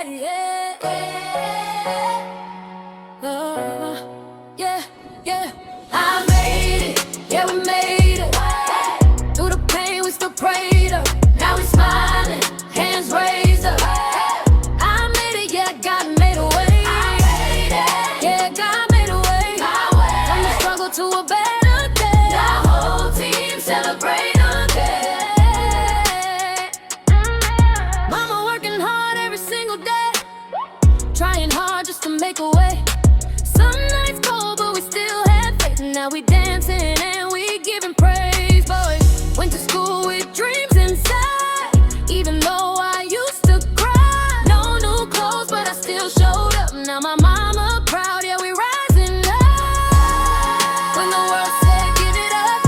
yeah, yeah, yeah. I made it, yeah, we made it. Through the pain, we still prayed up. Now we smiling, hands raised up. I made it, yeah, God made a way. Yeah, God made a way. From the struggle to a better day. The whole team celebrate again. Mama working hard every single day, trying hard just to make a way. Some nights cold, but we still had faith. Now we dancing and we giving praise, boys. Went to school with dreams inside, even though I used to cry. No new clothes, but I still showed up. Now my mama proud, yeah, we rising up. When the world said give it up,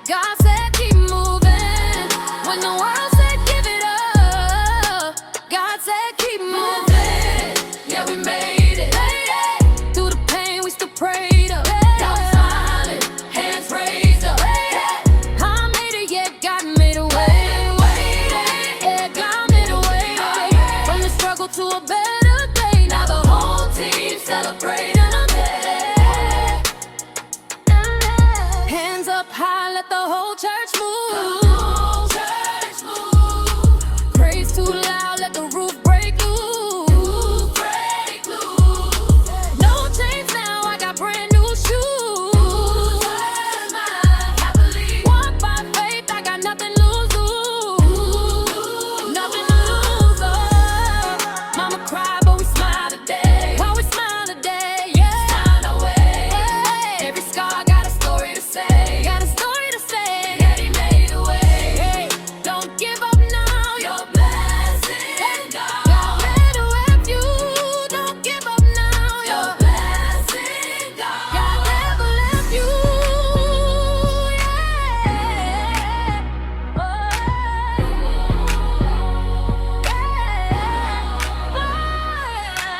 God said keep moving. When the world said give it up, God said keep moving. Yeah, we made it. Through the pain, we still prayed up. Now we smiling, hands raised up. I made it, yeah, God made a way. Yeah, God made a way. From the struggle to a better day. Now the whole team celebrating again. Hands up high, let the whole church move. Praise too loud, let the roof break loose. No chains now, I got brand new shoes. Walk by faith, I got nothing to lose. Nothing to lose. Oh. Mama cried, but we smile today. While we smile today, yeah. Smile away. Every scar got a story to say. Got a story to say. Yeah, he made a way. Hey, don't give up now. Your blessing, God. God made a way for you. Don't give up now. Your blessing, God. God never left you.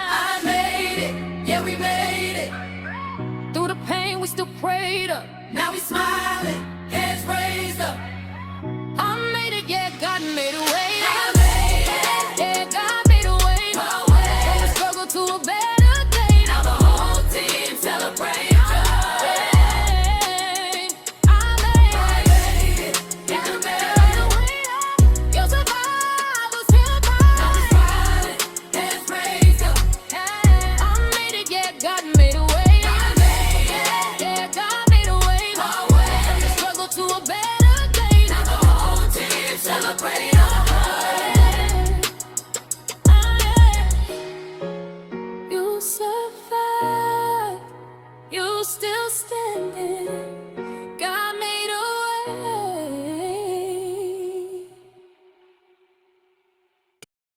I made it, yeah, we made it. Through the pain, we still prayed up. Now we smiling, hands raised up. I made it, yeah, God made a way.